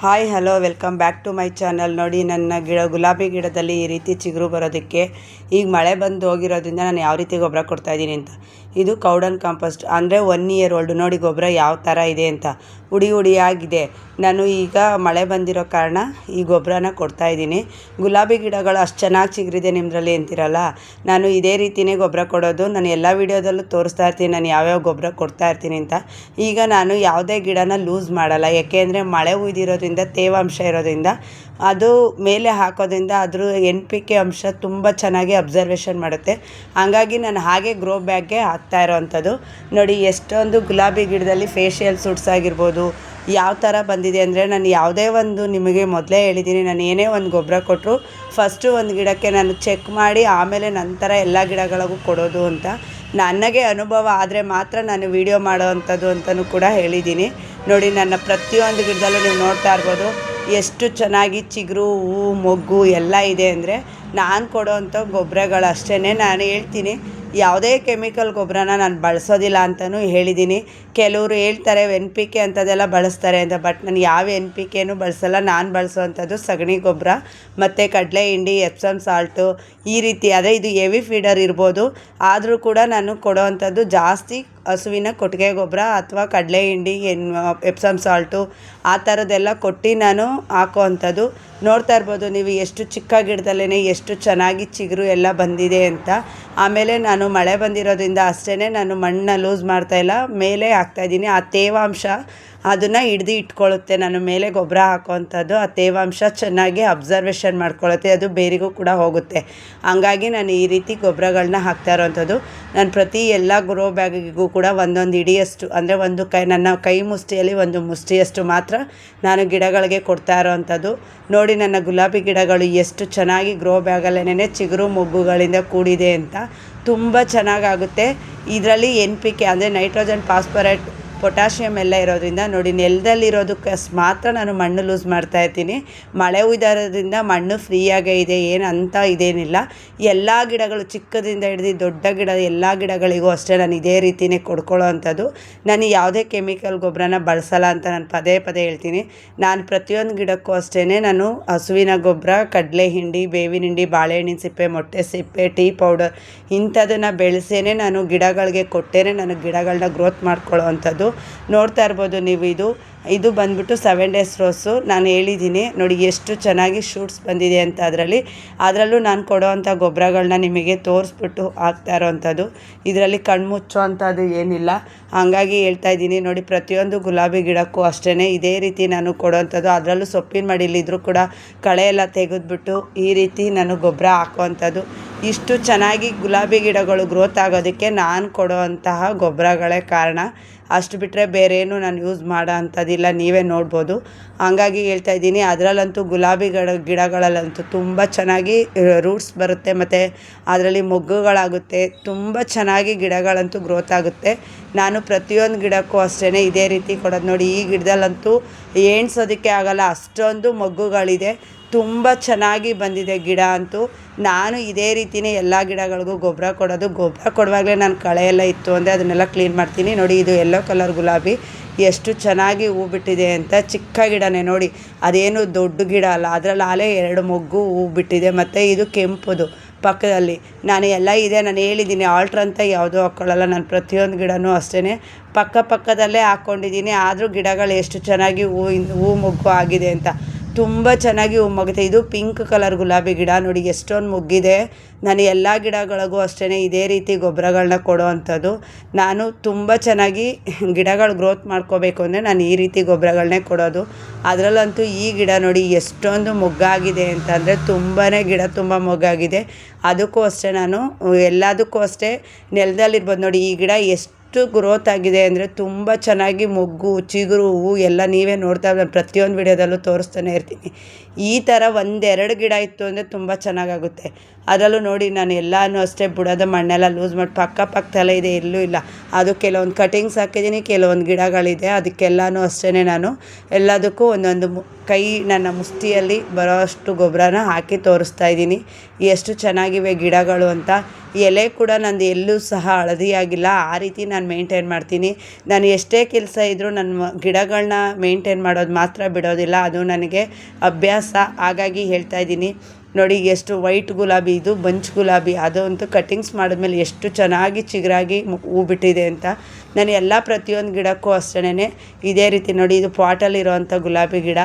Hi hello welcome back to my channel. ನೋಡಿ, ನನ್ನ ಗುಲಾಬಿ ಗಿಡದಲ್ಲಿ ಈ ರೀತಿ ಚಿಗುರು ಬರೋದಕ್ಕೆ ಈಗ ಮಳೆ ಬಂದು ಹೋಗಿರೋದ್ರಿಂದ ನಾನು ಯಾವ ರೀತಿ ಗೊಬ್ಬರ ಕೊಡ್ತಾಯಿದ್ದೀನಿ ಅಂತ. ಇದು ಕೌಡನ್ ಕಾಂಪೋಸ್ಟ್ ಅಂದರೆ 1 ಇಯರ್ ಓಲ್ಡ್. ನೋಡಿ ಗೊಬ್ಬರ ಯಾವ ಥರ ಇದೆ ಅಂತ, ಹುಡಿಯಾಗಿದೆ. ನಾನು ಈಗ ಮಳೆ ಬಂದಿರೋ ಕಾರಣ ಈ ಗೊಬ್ಬರನ ಕೊಡ್ತಾಯಿದ್ದೀನಿ. ಗುಲಾಬಿ ಗಿಡಗಳು ಅಷ್ಟು ಚೆನ್ನಾಗಿ ಚಿಗುರಿದೆ ನಿಮ್ಮದ್ರಲ್ಲಿ ಅಂತಿರಲ್ಲ, ನಾನು ಇದೇ ರೀತಿಯೇ ಗೊಬ್ಬರ ಕೊಡೋದು. ನಾನು ಎಲ್ಲ ವೀಡಿಯೋದಲ್ಲೂ ತೋರಿಸ್ತಾ ಇರ್ತೀನಿ ನಾನು ಯಾವ್ಯಾವ ಗೊಬ್ಬರ ಕೊಡ್ತಾ ಇರ್ತೀನಿ ಅಂತ. ಈಗ ನಾನು ಯಾವುದೇ ಗಿಡನ ಲೂಸ್ ಮಾಡಲ್ಲ, ಯಾಕೆಂದರೆ ಮಳೆ ಹುಯ್ದಿರೋದ್ರಿಂದ ತೇವಾಂಶ ಇರೋದ್ರಿಂದ ಅದು ಮೇಲೆ ಹಾಕೋದ್ರಿಂದ ಅದ್ರ NPK ಅಂಶ ತುಂಬ ಚೆನ್ನಾಗಿ ಅಬ್ಸರ್ವೇಷನ್ ಮಾಡುತ್ತೆ. ಹಾಗಾಗಿ ನಾನು ಹಾಗೆ ಗ್ರೋ ಬ್ಯಾಗ್ಗೆ ಹಾಕ್ತಾ ಇರೋವಂಥದ್ದು. ನೋಡಿ ಎಷ್ಟೊಂದು ಗುಲಾಬಿ ಗಿಡದಲ್ಲಿ ಫೇಶಿಯಲ್ ಸೂಟ್ಸ್ ಆಗಿರ್ಬೋದು ಯಾವ ಥರ ಬಂದಿದೆ ಅಂದರೆ, ನಾನು ಯಾವುದೇ ಒಂದು ನಿಮಗೆ ಮೊದಲೇ ಹೇಳಿದ್ದೀನಿ, ನಾನು ಏನೇ ಒಂದು ಗೊಬ್ಬರ ಕೊಟ್ಟರು ಫಸ್ಟು ಒಂದು ಗಿಡಕ್ಕೆ ನಾನು ಚೆಕ್ ಮಾಡಿ ಆಮೇಲೆ ನಂತರ ಎಲ್ಲ ಗಿಡಗಳಿಗೂ ಕೊಡೋದು ಅಂತ. ನನಗೆ ಅನುಭವ ಆದರೆ ಮಾತ್ರ ನಾನು ವಿಡಿಯೋ ಮಾಡೋ ಅಂಥದ್ದು ಅಂತಲೂ ಕೂಡ ಹೇಳಿದ್ದೀನಿ. ನೋಡಿ, ನನ್ನ ಪ್ರತಿಯೊಂದು ಗಿಡದಲ್ಲೂ ನೀವು ನೋಡ್ತಾ ಇರ್ಬೋದು ಎಷ್ಟು ಚೆನ್ನಾಗಿ ಚಿಗುರು, ಹೂವು, ಮೊಗ್ಗು ಎಲ್ಲ ಇದೆ ಅಂದರೆ ನಾನು ಕೊಡೋವಂಥ ಗೊಬ್ಬರಗಳು ಅಷ್ಟೇ. ನಾನು ಹೇಳ್ತೀನಿ, ಯಾವುದೇ ಕೆಮಿಕಲ್ ಗೊಬ್ಬರನ ನಾನು ಬಳಸೋದಿಲ್ಲ ಅಂತಲೂ ಹೇಳಿದ್ದೀನಿ. ಕೆಲವರು ಹೇಳ್ತಾರೆ NPK ಅಂಥದ್ದೆಲ್ಲ ಬಳಸ್ತಾರೆ ಅಂತ, ಬಟ್ ನಾನು ಯಾವ NPKನೂ ಬಳಸಲ್ಲ. ನಾನು ಬಳಸೋವಂಥದ್ದು ಸಗಣಿ ಗೊಬ್ಬರ ಮತ್ತು ಕಡಲೆ ಹಿಂಡಿ, ಎಪ್ಸಮ್ ಸಾಲ್ಟು ಈ ರೀತಿ. ಆದರೆ ಇದು ಹೆವಿ ಫೀಡರ್ ಇರ್ಬೋದು, ಆದರೂ ಕೂಡ ನಾನು ಕೊಡೋವಂಥದ್ದು ಜಾಸ್ತಿ ಹಸುವಿನ ಕೊಟ್ಟಿಗೆ ಗೊಬ್ಬರ ಅಥವಾ ಕಡಲೆ ಹಿಂಡಿ, ಎಪ್ಸಮ್ ಸಾಲ್ಟು ಆ ಥರದ್ದೆಲ್ಲ ಕೊಟ್ಟು ನಾನು ಹಾಕೋವಂಥದ್ದು. ನೋಡ್ತಾ ಇರ್ಬೋದು ನೀವು ಎಷ್ಟು ಚಿಕ್ಕ ಗಿಡದಲ್ಲೇ ಎಷ್ಟು ಚೆನ್ನಾಗಿ ಚಿಗುರು ಎಲ್ಲ ಬಂದಿದೆ ಅಂತ. ಆಮೇಲೆ ನಾನು ಮಳೆ ಬಂದಿರೋದ್ರಿಂದ ಅಷ್ಟೇ ನಾನು ಮಣ್ಣನ್ನ ಲೂಸ್ ಮಾಡ್ತಾಯಿಲ್ಲ, ಮೇಲೆ ಹಾಕ್ತಾಯಿದ್ದೀನಿ. ಆ ತೇವಾಂಶ ಅದನ್ನು ಹಿಡ್ದು ಇಟ್ಕೊಳ್ಳುತ್ತೆ. ನಾನು ಮೇಲೆ ಗೊಬ್ಬರ ಹಾಕೋವಂಥದ್ದು ಆ ತೇವಾಂಶ ಚೆನ್ನಾಗಿ ಅಬ್ಸರ್ವೇಷನ್ ಮಾಡ್ಕೊಳ್ಳುತ್ತೆ, ಅದು ಬೇರಿಗೂ ಕೂಡ ಹೋಗುತ್ತೆ. ಹಂಗಾಗಿ ನಾನು ಈ ರೀತಿ ಗೊಬ್ಬರಗಳನ್ನ ಹಾಕ್ತಾ ಇರೋವಂಥದ್ದು. ನಾನು ಪ್ರತಿ ಎಲ್ಲ ಗ್ರೋ ಬ್ಯಾಗಿಗೂ ಕೂಡ ಒಂದೊಂದು ಹಿಡಿಯಷ್ಟು ಅಂದರೆ ನನ್ನ ಕೈ ಮುಷ್ಟಿಯಲ್ಲಿ ಒಂದು ಮುಷ್ಟಿಯಷ್ಟು ಮಾತ್ರ ನಾನು ಗಿಡಗಳಿಗೆ ಕೊಡ್ತಾ ಇರೋವಂಥದ್ದು. ನೋಡಿ ನನ್ನ ಗುಲಾಬಿ ಗಿಡಗಳು ಎಷ್ಟು ಚೆನ್ನಾಗಿ ಗ್ರೋ ಬ್ಯಾಗಲ್ಲೇ ಚಿಗುರು ಮೊಗ್ಗುಗಳಿಂದ ಕೂಡಿದೆ ಅಂತ. ತುಂಬ ಚೆನ್ನಾಗಾಗುತ್ತೆ. ಇದರಲ್ಲಿ NPK ಅಂದರೆ ನೈಟ್ರೋಜನ್, ಫಾಸ್ಫರೇಟ್, ಪೊಟ್ಯಾಷಿಯಮ್ ಎಲ್ಲ ಇರೋದ್ರಿಂದ ನೋಡಿ ನೆಲದಲ್ಲಿರೋದಕ್ಕೆ ಮಾತ್ರ ನಾನು ಮಣ್ಣು ಲೂಸ್ ಮಾಡ್ತಾಯಿರ್ತೀನಿ. ಮಳೆ ಹುಯ್ದಿರೋದ್ರಿಂದ ಮಣ್ಣು ಫ್ರೀಯಾಗೇ ಇದೆ, ಏನು ಅಂತ ಇದೇನಿಲ್ಲ. ಎಲ್ಲ ಗಿಡಗಳು ಚಿಕ್ಕದಿಂದ ಹಿಡಿದು ದೊಡ್ಡ ಗಿಡ ಎಲ್ಲ ಗಿಡಗಳಿಗೂ ಅಷ್ಟೇ ನಾನು ಇದೇ ರೀತಿಯೇ ಕೊಡ್ಕೊಳ್ಳೋ ಅಂಥದ್ದು. ನಾನು ಯಾವುದೇ ಕೆಮಿಕಲ್ ಗೊಬ್ಬರನ ಬಳಸಲ್ಲ ಅಂತ ನಾನು ಪದೇ ಹೇಳ್ತೀನಿ. ನಾನು ಪ್ರತಿಯೊಂದು ಗಿಡಕ್ಕೂ ಅಷ್ಟೇ ನಾನು ಹಸುವಿನ ಗೊಬ್ಬರ, ಕಡಲೆ ಹಿಂಡಿ, ಬೇವಿನ ಹಿಂಡಿ, ಬಾಳೆಹಣ್ಣಿನ ಸಿಪ್ಪೆ, ಮೊಟ್ಟೆ ಸಿಪ್ಪೆ, ಟೀ ಪೌಡರ್ ಇಂಥದನ್ನು ಬೆಳೆಸೇನೆ ನಾನು ಗಿಡಗಳಿಗೆ ಕೊಟ್ಟೇನೆ ನಾನು ಗಿಡಗಳನ್ನ ಗ್ರೋತ್ ಮಾಡ್ಕೊಳ್ಳೋ ಅಂಥದ್ದು. ನೋಡ್ತಾ ಇರ್ಬೋದು ನೀವು, ಇದು ಬಂದ್ಬಿಟ್ಟು 7 days ರೋಸು. ನಾನು ಹೇಳಿದ್ದೀನಿ ನೋಡಿ ಎಷ್ಟು ಚೆನ್ನಾಗಿ ಶೂಟ್ಸ್ ಬಂದಿದೆ ಅಂತ. ಅದರಲ್ಲೂ ನಾನು ಕೊಡೋವಂಥ ಗೊಬ್ಬರಗಳನ್ನ ನಿಮಗೆ ತೋರಿಸ್ಬಿಟ್ಟು ಹಾಕ್ತಾ ಇರೋವಂಥದ್ದು. ಇದರಲ್ಲಿ ಕಣ್ಮುಚ್ಚೋ ಅಂಥದ್ದು ಏನಿಲ್ಲ. ಹಾಗಾಗಿ ಹೇಳ್ತಾ ಇದ್ದೀನಿ ನೋಡಿ, ಪ್ರತಿಯೊಂದು ಗುಲಾಬಿ ಗಿಡಕ್ಕೂ ಅಷ್ಟೇ ಇದೇ ರೀತಿ ನಾನು ಕೊಡೋವಂಥದ್ದು. ಅದರಲ್ಲೂ ಸೊಪ್ಪಿನ ಮಡಿಲಿದ್ರೂ ಕೂಡ ಕಳೆ ಎಲ್ಲ ತೆಗೆದ್ಬಿಟ್ಟು ಈ ರೀತಿ ನಾನು ಗೊಬ್ಬರ ಹಾಕುವಂಥದ್ದು. ಇಷ್ಟು ಚೆನ್ನಾಗಿ ಗುಲಾಬಿ ಗಿಡಗಳು ಗ್ರೋತ್ ಆಗೋದಕ್ಕೆ ನಾನು ಕೊಡೋವಂತಹ ಗೊಬ್ಬರಗಳೇ ಕಾರಣ. ಅಷ್ಟು ಬಿಟ್ಟರೆ ಬೇರೇನು ನಾನು ಯೂಸ್ ಮಾಡೋ ಅಂಥದ್ದಿಲ್ಲ, ನೀವೇ ನೋಡ್ಬೋದು. ಹಾಗಾಗಿ ಹೇಳ್ತಾ ಇದ್ದೀನಿ, ಅದರಲ್ಲಂತೂ ಗುಲಾಬಿ ಗಿಡಗಳಲ್ಲಂತೂ ತುಂಬ ಚೆನ್ನಾಗಿ ರೂಟ್ಸ್ ಬರುತ್ತೆ ಮತ್ತು ಅದರಲ್ಲಿ ಮೊಗ್ಗುಗಳಾಗುತ್ತೆ. ತುಂಬ ಚೆನ್ನಾಗಿ ಗಿಡಗಳಂತೂ ಗ್ರೋತ್ ಆಗುತ್ತೆ. ನಾನು ಪ್ರತಿಯೊಂದು ಗಿಡಕ್ಕೂ ಅಷ್ಟೇ ಇದೇ ರೀತಿ ಕೊಡೋದು. ನೋಡಿ ಈ ಗಿಡದಲ್ಲಂತೂ ಎಣ್ಸೋದಕ್ಕೆ ಆಗಲ್ಲ, ಅಷ್ಟೊಂದು ಮೊಗ್ಗುಗಳಿದೆ. ತುಂಬ ಚೆನ್ನಾಗಿ ಬಂದಿದೆ ಗಿಡ ಅಂತೂ. ನಾನು ಇದೇ ರೀತಿಯೇ ಎಲ್ಲ ಗಿಡಗಳಿಗೂ ಗೊಬ್ಬರ ಕೊಡೋದು. ಗೊಬ್ಬರ ಕೊಡುವಾಗಲೇ ನಾನು ಕಳೆ ಎಲ್ಲ ಇತ್ತು ಅಂದರೆ ಅದನ್ನೆಲ್ಲ ಕ್ಲೀನ್ ಮಾಡ್ತೀನಿ. ನೋಡಿ ಇದು ಯೆಲ್ಲೋ ಕಲರ್ ಗುಲಾಬಿ ಎಷ್ಟು ಚೆನ್ನಾಗಿ ಹೂ ಬಿಟ್ಟಿದೆ ಅಂತ. ಚಿಕ್ಕ ಗಿಡನೇ ನೋಡಿ, ಅದೇನು ದೊಡ್ಡ ಗಿಡ ಅಲ್ಲ, ಅದರಲ್ಲಿ ಆಲೇ 2 ಮೊಗ್ಗು ಹೂ ಬಿಟ್ಟಿದೆ. ಮತ್ತು ಇದು ಕೆಂಪುದು ಪಕ್ಕದಲ್ಲಿ ನಾನು ಎಲ್ಲ ಇದೆ. ನಾನು ಹೇಳಿದ್ದೀನಿ ಆಲ್ಟ್ರ್ ಅಂತ ಯಾವುದೂ ಹಾಕ್ಕೊಳ್ಳಲ್ಲ. ನಾನು ಪ್ರತಿಯೊಂದು ಗಿಡನೂ ಅಷ್ಟೇ ಪಕ್ಕದಲ್ಲೇ ಹಾಕ್ಕೊಂಡಿದ್ದೀನಿ. ಆದರೂ ಗಿಡಗಳು ಎಷ್ಟು ಚೆನ್ನಾಗಿ ಹೂ ಮೊಗ್ಗು ಆಗಿದೆ ಅಂತ. ತುಂಬ ಚೆನ್ನಾಗಿ ಹೂ ಮೊಗುತ್ತೆ. ಇದು ಪಿಂಕ್ ಕಲರ್ ಗುಲಾಬಿ ಗಿಡ ನೋಡಿ ಎಷ್ಟೊಂದು ಮೊಗ್ಗಿದೆ. ನಾನು ಎಲ್ಲ ಗಿಡಗಳಿಗೂ ಅಷ್ಟೇ ಇದೇ ರೀತಿ ಗೊಬ್ಬರಗಳನ್ನ ಕೊಡೋ ಅಂಥದ್ದು. ನಾನು ತುಂಬ ಚೆನ್ನಾಗಿ ಗಿಡಗಳು ಗ್ರೋತ್ ಮಾಡ್ಕೋಬೇಕು ಅಂದರೆ ನಾನು ಈ ರೀತಿ ಗೊಬ್ಬರಗಳನ್ನೇ ಕೊಡೋದು. ಅದರಲ್ಲಂತೂ ಈ ಗಿಡ ನೋಡಿ ಎಷ್ಟೊಂದು ಮೊಗ್ಗಾಗಿದೆ ಅಂತಂದರೆ ತುಂಬಾ ಗಿಡ ತುಂಬ ಮೊಗ್ಗಾಗಿದೆ. ಅದಕ್ಕೂ ಅಷ್ಟೇ ನಾನು ಎಲ್ಲದಕ್ಕೂ ಅಷ್ಟೇ ನೆಲದಲ್ಲಿರ್ಬೋದು. ನೋಡಿ ಈ ಗಿಡ ಎಷ್ಟು ಗ್ರೋತ್ ಆಗಿದೆ ಅಂದರೆ ತುಂಬ ಚೆನ್ನಾಗಿ ಮೊಗ್ಗು, ಚಿಗುರು, ಹೂವು ಎಲ್ಲ ನೀವೇ ನೋಡ್ತಾ ನಾನು ಪ್ರತಿಯೊಂದು ವಿಡಿಯೋದಲ್ಲೂ ತೋರಿಸ್ತಾನೆ ಇರ್ತೀನಿ. ಈ ಥರ 1-2 ಗಿಡ ಇತ್ತು ಅಂದರೆ ತುಂಬ ಚೆನ್ನಾಗಾಗುತ್ತೆ. ಅದರಲ್ಲೂ ನೋಡಿ ನಾನು ಎಲ್ಲನೂ ಅಷ್ಟೇ ಬುಡದ ಮಣ್ಣೆಲ್ಲ ಲೂಸ್ ಮಾಡಿ ಪಕ್ಕದಲ್ಲೇ ಇದೆ, ಎಲ್ಲೂ ಇಲ್ಲ. ಅದು ಕೆಲವೊಂದು ಕಟಿಂಗ್ಸ್ ಹಾಕಿದ್ದೀನಿ, ಕೆಲವೊಂದು ಗಿಡಗಳಿದೆ. ಅದಕ್ಕೆಲ್ಲನೂ ಅಷ್ಟೇ ನಾನು ಎಲ್ಲದಕ್ಕೂ ಒಂದೊಂದು ನನ್ನ ಮುಷ್ಟಿಯಲ್ಲಿ ಬರೋಷ್ಟು ಗೊಬ್ಬರನ ಹಾಕಿ ತೋರಿಸ್ತಾ ಇದ್ದೀನಿ ಎಷ್ಟು ಚೆನ್ನಾಗಿವೆ ಗಿಡಗಳು ಅಂತ. ಎಲೆ ಕೂಡ ನಂದು ಎಲ್ಲೂ ಸಹ ಹಳದಿಯಾಗಿಲ್ಲ. ಆ ರೀತಿ ನಾನು ಮೇಂಟೈನ್ ಮಾಡ್ತೀನಿ. ನಾನು ಎಷ್ಟೇ ಕೆಲಸ ಇದ್ದರೂ ನನ್ನ ಗಿಡಗಳನ್ನ ಮೇಂಟೈನ್ ಮಾಡೋದು ಮಾತ್ರ ಬಿಡೋದಿಲ್ಲ. ಅದು ನನಗೆ ಅಭ್ಯಾಸ. ಹಾಗಾಗಿ ಹೇಳ್ತಾ ಇದ್ದೀನಿ. ನೋಡಿ ಎಷ್ಟು ವೈಟ್ ಗುಲಾಬಿ, ಇದು ಬಂಚ್ ಗುಲಾಬಿ. ಅದಂತೂ ಕಟ್ಟಿಂಗ್ಸ್ ಮಾಡಿದ್ಮೇಲೆ ಎಷ್ಟು ಚೆನ್ನಾಗಿ ಚಿಗುರಾಗಿ ಹೂ ಬಿಟ್ಟಿದೆ ಅಂತ. ನಾನು ಎಲ್ಲ ಪ್ರತಿಯೊಂದು ಗಿಡಕ್ಕೂ ಅಷ್ಟೇ ಇದೇ ರೀತಿ ನೋಡಿ, ಇದು ಪಾಟಲ್ಲಿರೋವಂಥ ಗುಲಾಬಿ ಗಿಡ.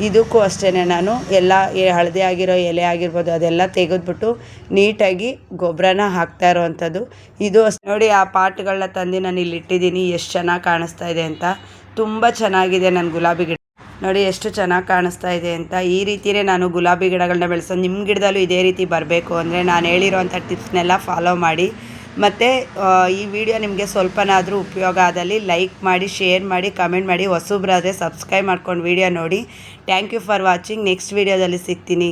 ಇದಕ್ಕೂ ಅಷ್ಟೇ ನಾನು ಎಲ್ಲ ಹಳದಿ ಆಗಿರೋ ಎಲೆ ಆಗಿರ್ಬೋದು ಅದೆಲ್ಲ ತೆಗೆದ್ಬಿಟ್ಟು ನೀಟಾಗಿ ಗೊಬ್ಬರನ ಹಾಕ್ತಾ ಇರೋವಂಥದ್ದು. ಇದು ನೋಡಿ, ಆ ಪಾಟ್ಗಳನ್ನ ತಂದು ನಾನು ಇಲ್ಲಿ ಇಟ್ಟಿದ್ದೀನಿ. ಎಷ್ಟು ಚೆನ್ನಾಗಿ ಕಾಣಿಸ್ತಾ ಇದೆ ಅಂತ. ತುಂಬ ಚೆನ್ನಾಗಿದೆ ನನ್ನ ಗುಲಾಬಿ ಗಿಡ. ನೋಡಿ ಎಷ್ಟು ಚೆನ್ನಾಗಿ ಕಾಣಿಸ್ತಾ ಇದೆ ಅಂತ. ಈ ರೀತಿಯೇ ನಾನು ಗುಲಾಬಿ ಗಿಡಗಳನ್ನ ಬೆಳೆಸೋದು. ನಿಮ್ಮ ಗಿಡದಲ್ಲೂ ಇದೇ ರೀತಿ ಬರಬೇಕು ಅಂದರೆ ನಾನು ಹೇಳಿರೋವಂಥ ಟಿಪ್ಸ್ನೆಲ್ಲ ಫಾಲೋ ಮಾಡಿ. ಮತ್ತು ಈ ವಿಡಿಯೋ ನಿಮಗೆ ಸ್ವಲ್ಪನಾದರೂ ಉಪಯೋಗ ಆದಲ್ಲಿ ಲೈಕ್ ಮಾಡಿ, ಶೇರ್ ಮಾಡಿ, ಕಮೆಂಟ್ ಮಾಡಿ. ಹೊಸಬ್ರಾದರೆ ಸಬ್ಸ್ಕ್ರೈಬ್ ಮಾಡ್ಕೊಂಡು ವಿಡಿಯೋ ನೋಡಿ. Thank you for watching. Next ವಿಡಿಯೋದಲ್ಲಿ ಸಿಗ್ತೀನಿ.